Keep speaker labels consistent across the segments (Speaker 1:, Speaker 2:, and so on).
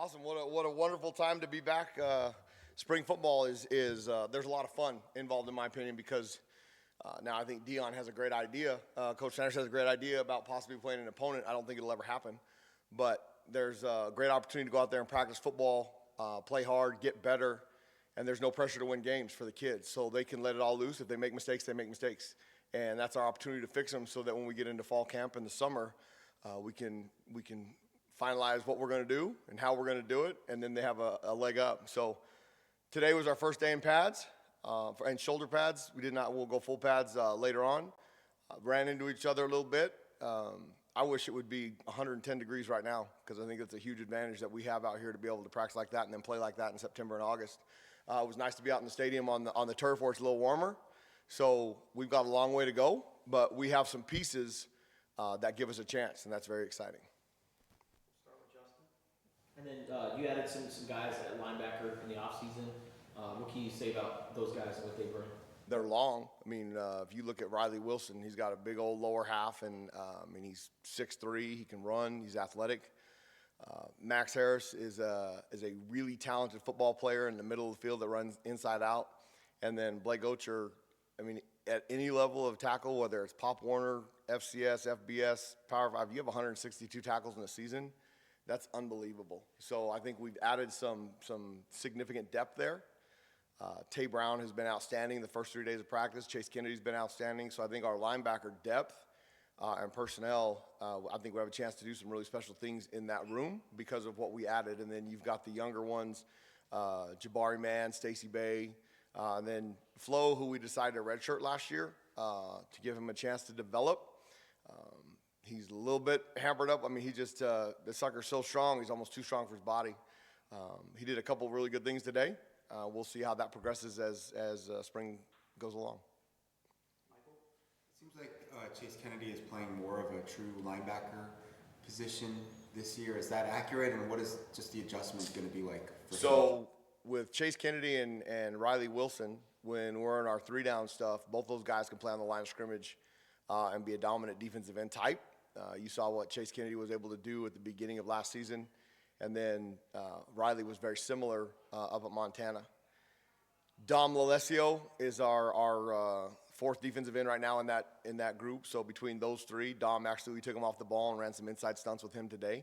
Speaker 1: Awesome. What a wonderful time to be back. Spring football is there's a lot of fun involved in my opinion because now I think Dion has a great idea. Coach Sanders has a great idea about possibly playing an opponent. I don't think it'll ever happen, but there's a great opportunity to go out there and practice football, play hard, get better, and there's no pressure to win games for the kids. So they can let it all loose. If they make mistakes, they make mistakes. And that's our opportunity to fix them so that when we get into fall camp in the summer, we can finalize what we're going to do and how we're going to do it, and then they have a leg up. So today was our first day in pads and shoulder pads. We'll go full pads later on. Ran into each other a little bit. I wish it would be 110 degrees right now because I think it's a huge advantage that we have out here to be able to practice like that and then play like that in September and August. It was nice to be out in the stadium on the turf where it's a little warmer. So we've got a long way to go, but we have some pieces that give us a chance, and that's very exciting.
Speaker 2: And then you added some guys at linebacker in the offseason. What can you say about those guys and what they bring?
Speaker 1: They're long. I mean, if you look at Riley Wilson, he's got a big old lower half, and he's 6'3". He can run. He's athletic. Max Harris is a really talented football player in the middle of the field that runs inside out. And then Blake Ocher, at any level of tackle, whether it's Pop Warner, FCS, FBS, Power 5, you have 162 tackles in a season. That's unbelievable. So I think we've added some significant depth there. Tay Brown has been outstanding the first 3 days of practice. Chase Kennedy's been outstanding. So I think our linebacker depth and personnel, I think we have a chance to do some really special things in that room because of what we added. And then you've got the younger ones, Jabari Mann, Stacey Bay, and then Flo, who we decided to redshirt last year to give him a chance to develop. He's a little bit hampered up. The sucker's so strong, he's almost too strong for his body. He did a couple really good things today. We'll see how that progresses as spring goes along.
Speaker 3: Michael, it seems like Chase Kennedy is playing more of a true linebacker position this year. Is that accurate, and what is just the adjustment going to be like for him?
Speaker 1: With Chase Kennedy and Riley Wilson, when we're in our three-down stuff, both those guys can play on the line of scrimmage and be a dominant defensive end type. You saw what Chase Kennedy was able to do at the beginning of last season, and then Riley was very similar up at Montana. Dom Lalesio is our fourth defensive end right now in that group. So between those three, Dom actually, we took him off the ball and ran some inside stunts with him today.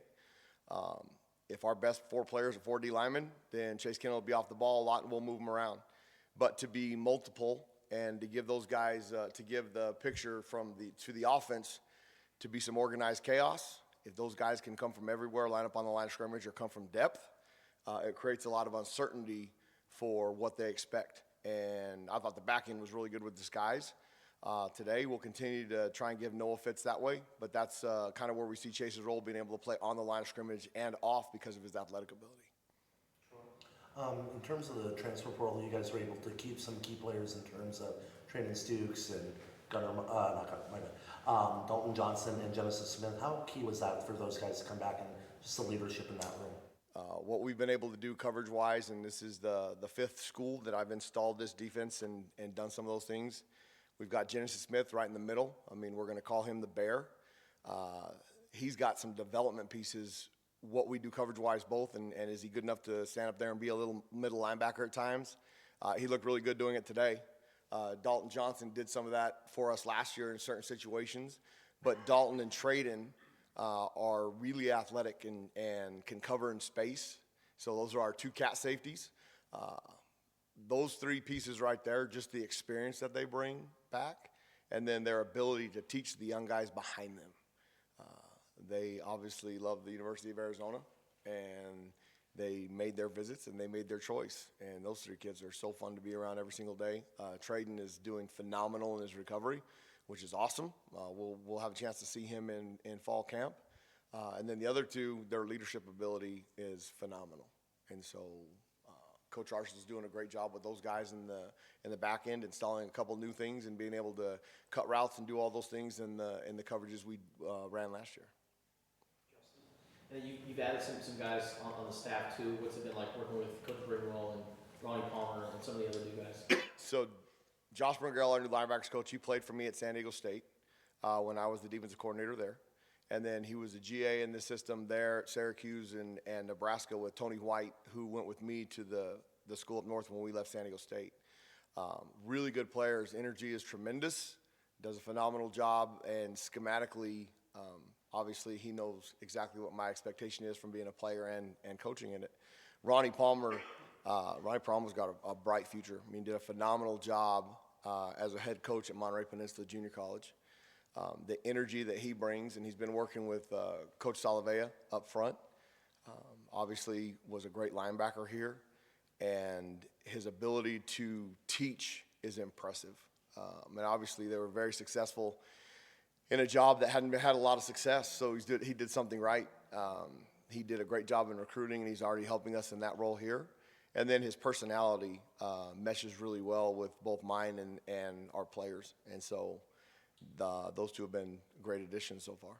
Speaker 1: If our best four players are 4D linemen, then Chase Kennedy will be off the ball a lot and we'll move him around. But to be multiple and to give those guys, to give the picture to the offense to be some organized chaos, if those guys can come from everywhere, line up on the line of scrimmage, or come from depth, it creates a lot of uncertainty for what they expect. And I thought the back end was really good with this guys. Today, we'll continue to try and give Noah fits that way, but that's kind of where we see Chase's role, being able to play on the line of scrimmage and off because of his athletic ability.
Speaker 4: In terms of the transfer portal, you guys were able to keep some key players in terms of Trayvon Stukes and Dalton Johnson and Genesis Smith. How key was that for those guys to come back and just the leadership in that room?
Speaker 1: What we've been able to do coverage-wise, and this is the fifth school that I've installed this defense and done some of those things. We've got Genesis Smith right in the middle. We're going to call him the Bear. He's got some development pieces, what we do coverage-wise both, and is he good enough to stand up there and be a little middle linebacker at times? He looked really good doing it today. Dalton Johnson did some of that for us last year in certain situations, but Dalton and Trayden are really athletic and can cover in space. So those are our two cat safeties. Those three pieces right there, just the experience that they bring back, and then their ability to teach the young guys behind them. They obviously love the University of Arizona, and they made their visits and they made their choice. And those three kids are so fun to be around every single day. Trayden is doing phenomenal in his recovery, which is awesome. We'll have a chance to see him in fall camp. And then the other two, their leadership ability is phenomenal. And so Coach Arsh is doing a great job with those guys in the back end, installing a couple new things and being able to cut routes and do all those things in the coverages we ran last year.
Speaker 2: And then you've added some guys on the staff too. What's it been like working with Coach Brigwell and Ronnie Palmer and some of the other new guys?
Speaker 1: So Josh Brungerell, our new linebackers coach, he played for me at San Diego State when I was the defensive coordinator there. And then he was a GA in the system there at Syracuse and Nebraska with Tony White, who went with me to the school up north when we left San Diego State. Really good player. His energy is tremendous, does a phenomenal job, and schematically, obviously he knows exactly what my expectation is from being a player and coaching in it. Ronnie Palmer's got a bright future. I mean, did a phenomenal job as a head coach at Monterey Peninsula Junior College. The energy that he brings, and he's been working with Coach Salavea up front. Obviously was a great linebacker here, and his ability to teach is impressive. And obviously they were very successful in a job that hadn't had a lot of success, so he did something right. He did a great job in recruiting, and he's already helping us in that role here. And then his personality meshes really well with both mine and our players. And so those two have been great additions so far.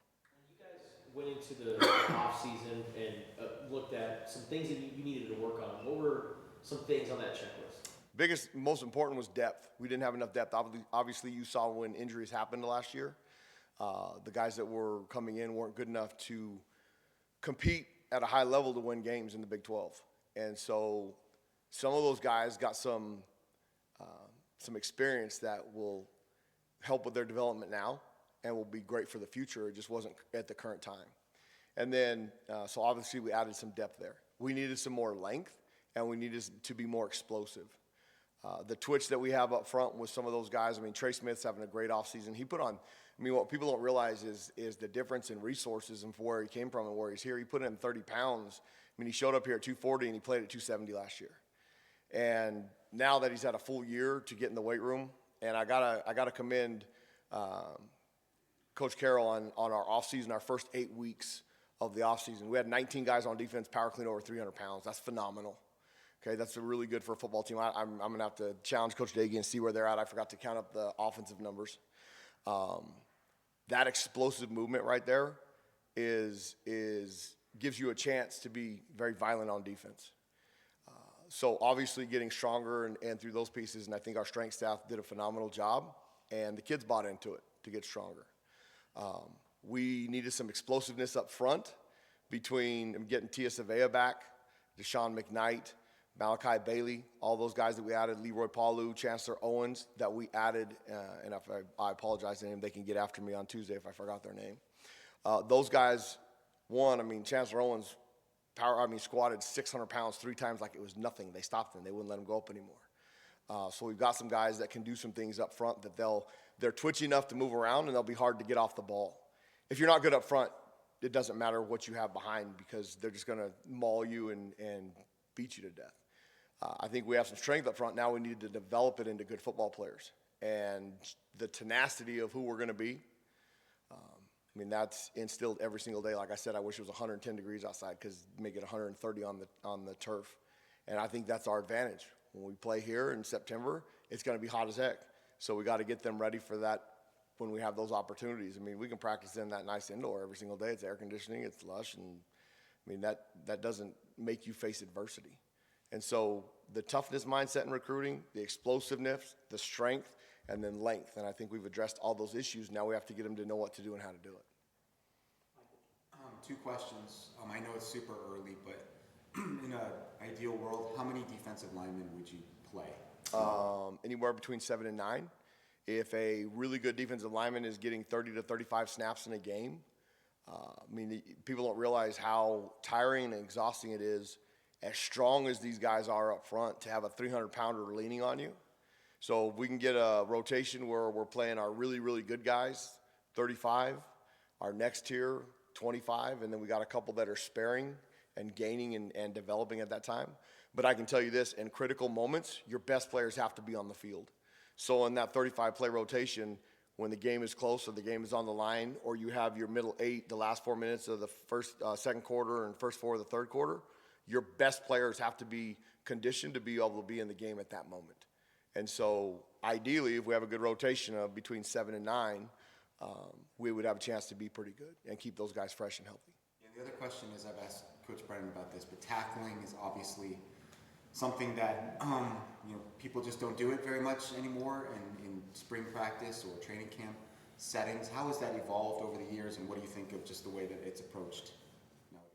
Speaker 2: You guys went into the offseason and looked at some things that you needed to work on. What were some things on that checklist?
Speaker 1: Most important was depth. We didn't have enough depth. Obviously, you saw when injuries happened last year. The guys that were coming in weren't good enough to compete at a high level to win games in the Big 12. And so some of those guys got some experience that will help with their development now and will be great for the future. It just wasn't at the current time. And then, so obviously we added some depth there. We needed some more length, and we needed to be more explosive. The twitch that we have up front with some of those guys, I mean, Trey Smith's having a great offseason. He put on, I mean, what people don't realize is the difference in resources and from where he came from and where he's here. He put in 30 pounds. I mean, he showed up here at 240 and he played at 270 last year. And now that he's had a full year to get in the weight room, and I gotta commend Coach Carroll on our offseason, our first 8 weeks of the offseason. We had 19 guys on defense, power clean over 300 pounds. That's phenomenal. Okay, that's really good for a football team. I'm going to have to challenge Coach Dagey and see where they're at. I forgot to count up the offensive numbers. That explosive movement right there gives you a chance to be very violent on defense. So obviously getting stronger and through those pieces, and I think our strength staff did a phenomenal job, and the kids bought into it to get stronger. We needed some explosiveness up front between getting Tia Savea back, Deshaun McKnight, Malachi Bailey, all those guys that we added, Leroy Paulu, Chancellor Owens that we added, and if I apologize to them, they can get after me on Tuesday if I forgot their name. Those guys, Chancellor Owens squatted 600 pounds 3 times like it was nothing. They stopped him. They wouldn't let him go up anymore. So we've got some guys that can do some things up front that they're twitchy enough to move around, and they'll be hard to get off the ball. If you're not good up front, it doesn't matter what you have behind because they're just going to maul you and beat you to death. I think we have some strength up front. Now we need to develop it into good football players. And the tenacity of who we're going to be, that's instilled every single day. Like I said, I wish it was 110 degrees outside because make it 130 on the turf. And I think that's our advantage. When we play here in September, it's going to be hot as heck. So we got to get them ready for that when we have those opportunities. We can practice in that nice indoor every single day. It's air conditioning, it's lush, and that doesn't make you face adversity. And so the toughness mindset in recruiting, the explosiveness, the strength, and then length. And I think we've addressed all those issues. Now we have to get them to know what to do and how to do it.
Speaker 3: 2 questions. I know it's super early, but in an ideal world, how many defensive linemen would you play?
Speaker 1: Anywhere between 7 and 9. If a really good defensive lineman is getting 30 to 35 snaps in a game, people don't realize how tiring and exhausting it is, as strong as these guys are up front, to have a 300-pounder leaning on you. So if we can get a rotation where we're playing our really, really good guys, 35, our next tier, 25, and then we got a couple that are sparing and gaining and developing at that time. But I can tell you this, in critical moments, your best players have to be on the field. So in that 35-play rotation, when the game is close or the game is on the line, or you have your middle 8, the last 4 minutes of the second quarter and first 4 of the third quarter, your best players have to be conditioned to be able to be in the game at that moment. And so ideally, if we have a good rotation of between 7 and 9, we would have a chance to be pretty good and keep those guys fresh and healthy.
Speaker 3: Yeah, the other question is, I've asked Coach Brennan about this, but tackling is obviously something that people just don't do it very much anymore in spring practice or training camp. settings. How has that evolved over the years, and what do you think of just the way that it's approached nowadays?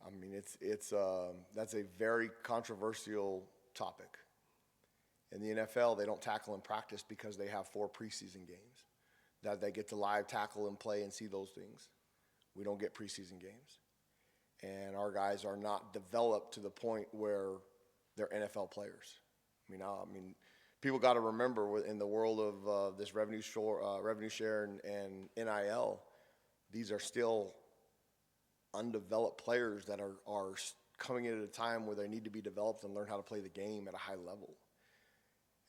Speaker 1: I mean, that's a very controversial topic. In the NFL, they don't tackle in practice because they have 4 preseason games that they get to live tackle and play and see those things. We don't get preseason games. And our guys are not developed to the point where they're NFL players. I mean, people got to remember in the world of this revenue share and NIL, these are still undeveloped players that are coming in at a time where they need to be developed and learn how to play the game at a high level.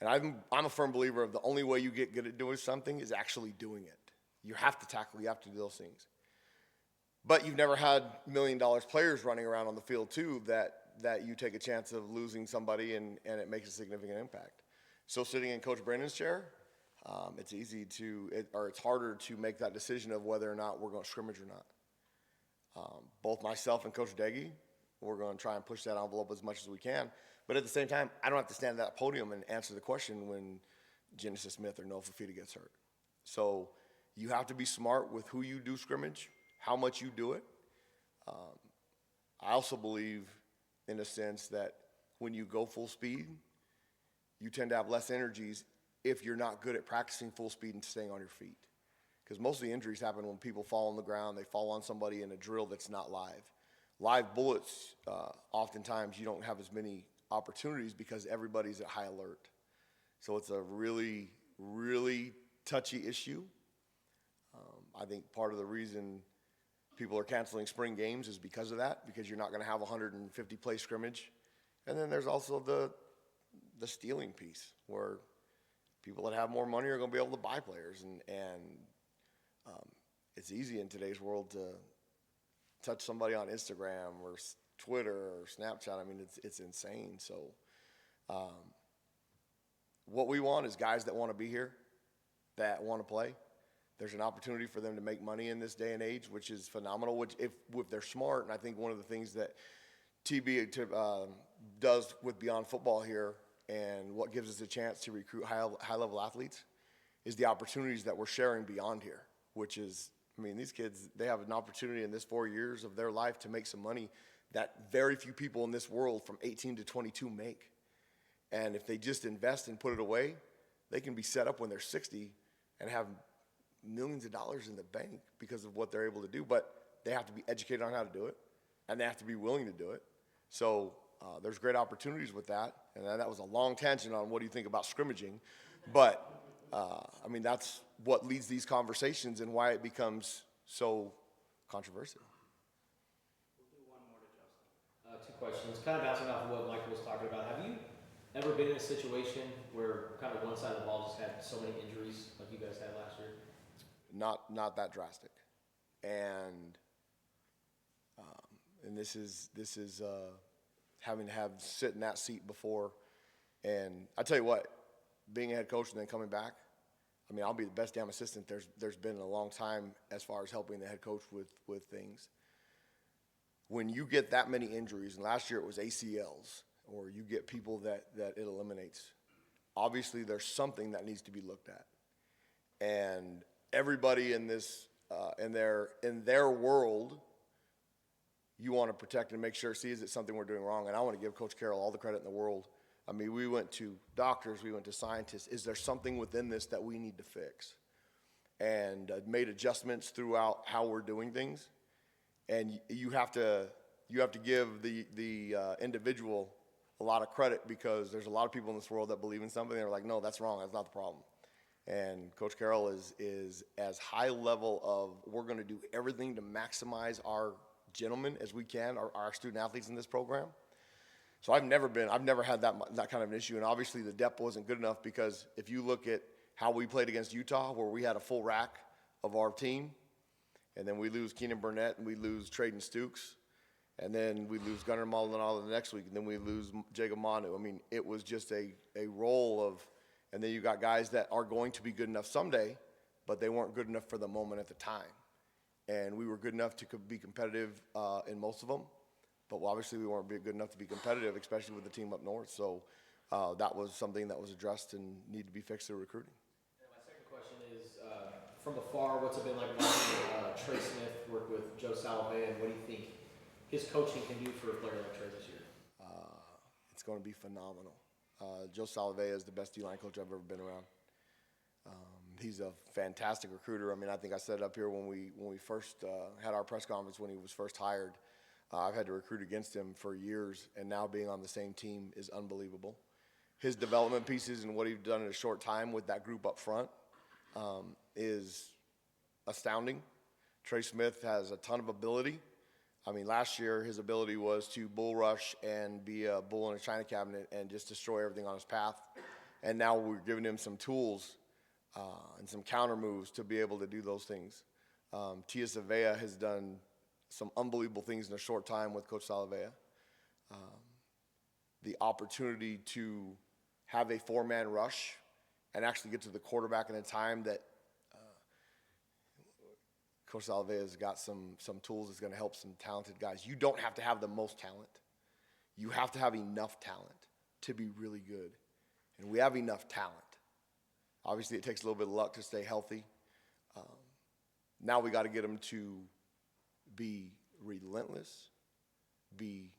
Speaker 1: And I'm a firm believer of the only way you get good at doing something is actually doing it. You have to tackle, you have to do those things. But you've never had $1 million players running around on the field too that you take a chance of losing somebody and it makes a significant impact. So sitting in Coach Brandon's chair, it's it's harder to make that decision of whether or not we're going to scrimmage or not. Both myself and Coach Deggy, we're going to try and push that envelope as much as we can. But at the same time, I don't have to stand at that podium and answer the question when Genesis Smith or Noah Fafita gets hurt. So you have to be smart with who you do scrimmage, how much you do it. I also believe, in a sense, that when you go full speed, you tend to have less energies if you're not good at practicing full speed and staying on your feet. Because most of the injuries happen when people fall on the ground, they fall on somebody in a drill that's not live. Live bullets, oftentimes you don't have as many opportunities because everybody's at high alert. So it's a really, really touchy issue. I think part of the reason people are canceling spring games is because of that, because you're not going to have a 150-play scrimmage. And then there's also the stealing piece, where people that have more money are going to be able to buy players. And it's easy in today's world to touch somebody on Instagram or Twitter or Snapchat. I mean, it's insane. So what we want is guys that want to be here, that want to play. There's an opportunity for them to make money in this day and age, which is phenomenal, which if they're smart. And I think one of the things that TB does with Beyond Football here, and what gives us a chance to recruit high-level athletes, is the opportunities that we're sharing beyond here, which is, I mean, these kids, they have an opportunity in this 4 years of their life to make some money that very few people in this world from 18 to 22 make. And if they just invest and put it away, they can be set up when they're 60 and have millions of dollars in the bank because of what they're able to do. But they have to be educated on how to do it, and they have to be willing to do it. So there's great opportunities with that. And that was a long tangent on what do you think about scrimmaging. But, I mean, that's what leads these conversations and why it becomes so controversial.
Speaker 2: We'll do one more to Justin. 2 questions. Kind of bouncing off of what Michael was talking about. Have you ever been in a situation where kind of one side of the ball just had so many injuries like you guys had last year?
Speaker 1: Not that drastic. And this is having to sit in that seat before. And I tell you what, being a head coach and then coming back, I mean, I'll be the best damn assistant there's been in a long time as far as helping the head coach with things. When you get that many injuries, and last year it was ACLs, or you get people that it eliminates, obviously there's something that needs to be looked at. And everybody in this, in their world, you want to protect and make sure, is it something we're doing wrong? And I want to give Coach Carroll all the credit in the world. I mean, we went to doctors, we went to scientists. Is there something within this that we need to fix? And made adjustments throughout how we're doing things. And you have to give the individual a lot of credit, because there's a lot of people in this world that believe in something. They're like, no, that's wrong. That's not the problem. And Coach Carroll is as high level of, we're going to do everything to maximize our gentlemen as we can, our student athletes in this program. So I've never had that kind of an issue. And obviously the depth wasn't good enough, because if you look at how we played against Utah, where we had a full rack of our team, and then we lose Keenan Burnett and we lose Traden Stukes, and then we lose Gunnar Maldonado the next week, and then we lose Jacob Manu. I mean, it was just a roll of, and then you got guys that are going to be good enough someday, but they weren't good enough for the moment at the time. And we were good enough to be competitive in most of them, but obviously we weren't good enough to be competitive, especially with the team up north. So that was something that was addressed and needed to be fixed through recruiting.
Speaker 2: And my second question from afar, what's it been like watching Trey Smith work with Joe Salovey, and what do you think his coaching can do for a player like Trey this year?
Speaker 1: It's going to be phenomenal. Joe Salovey is the best D-line coach I've ever been around. He's a fantastic recruiter. I mean, I think I said it up here when we first had our press conference when he was first hired. I've had to recruit against him for years, and now being on the same team is unbelievable. His development pieces and what he's done in a short time with that group up front is astounding. Trey Smith has a ton of ability. I mean, last year his ability was to bull rush and be a bull in a china cabinet and just destroy everything on his path. And now we're giving him some tools and some counter moves to be able to do those things. Tia Savea has done some unbelievable things in a short time with Coach Salovea. The opportunity to have a four-man rush and actually get to the quarterback in a time that Coach Salovea has got some tools that's going to help some talented guys. You don't have to have the most talent. You have to have enough talent to be really good. And we have enough talent. Obviously, it takes a little bit of luck to stay healthy. Now we got to get them to be relentless, be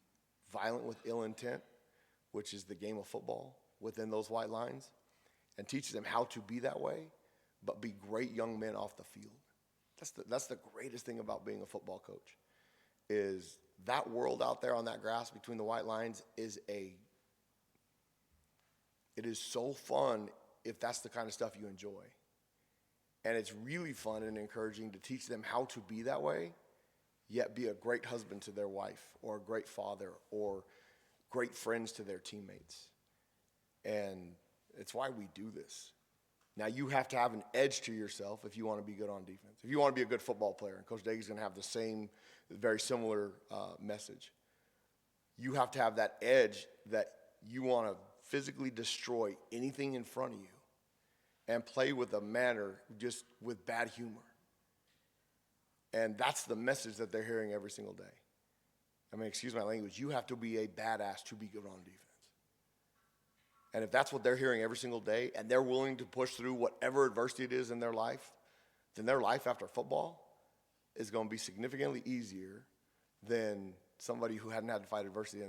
Speaker 1: violent with ill intent, which is the game of football within those white lines, and teach them how to be that way, but be great young men off the field. That's the greatest thing about being a football coach, is that world out there on that grass between the white lines it is so fun if that's the kind of stuff you enjoy. And it's really fun and encouraging to teach them how to be that way, yet be a great husband to their wife or a great father or great friends to their teammates. And it's why we do this. Now, you have to have an edge to yourself if you want to be good on defense. If you want to be a good football player, and Coach Daig's going to have the same, very similar message. You have to have that edge that you want to physically destroy anything in front of you and play with a manner just with bad humor. And that's the message that they're hearing every single day. I mean, excuse my language, you have to be a badass to be good on defense. And if that's what they're hearing every single day and they're willing to push through whatever adversity it is in their life, then their life after football is going to be significantly easier than somebody who hadn't had to fight adversity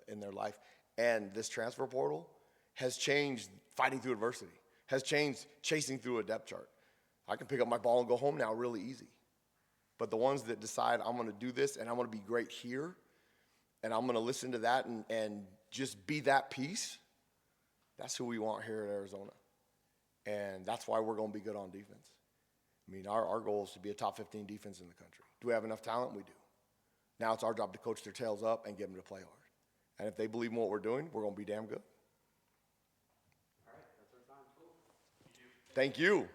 Speaker 1: in their life. And this transfer portal has changed fighting through adversity, has changed chasing through a depth chart. I can pick up my ball and go home now really easy. But the ones that decide I'm going to do this and I'm going to be great here and I'm going to listen to that and just be that piece, that's who we want here at Arizona. And that's why we're going to be good on defense. I mean, our goal is to be a top 15 defense in the country. Do we have enough talent? We do. Now it's our job to coach their tails up and get them to play hard. And if they believe in what we're doing, we're going to be damn good.
Speaker 2: All right, that's our time. Cool.
Speaker 1: Thank you.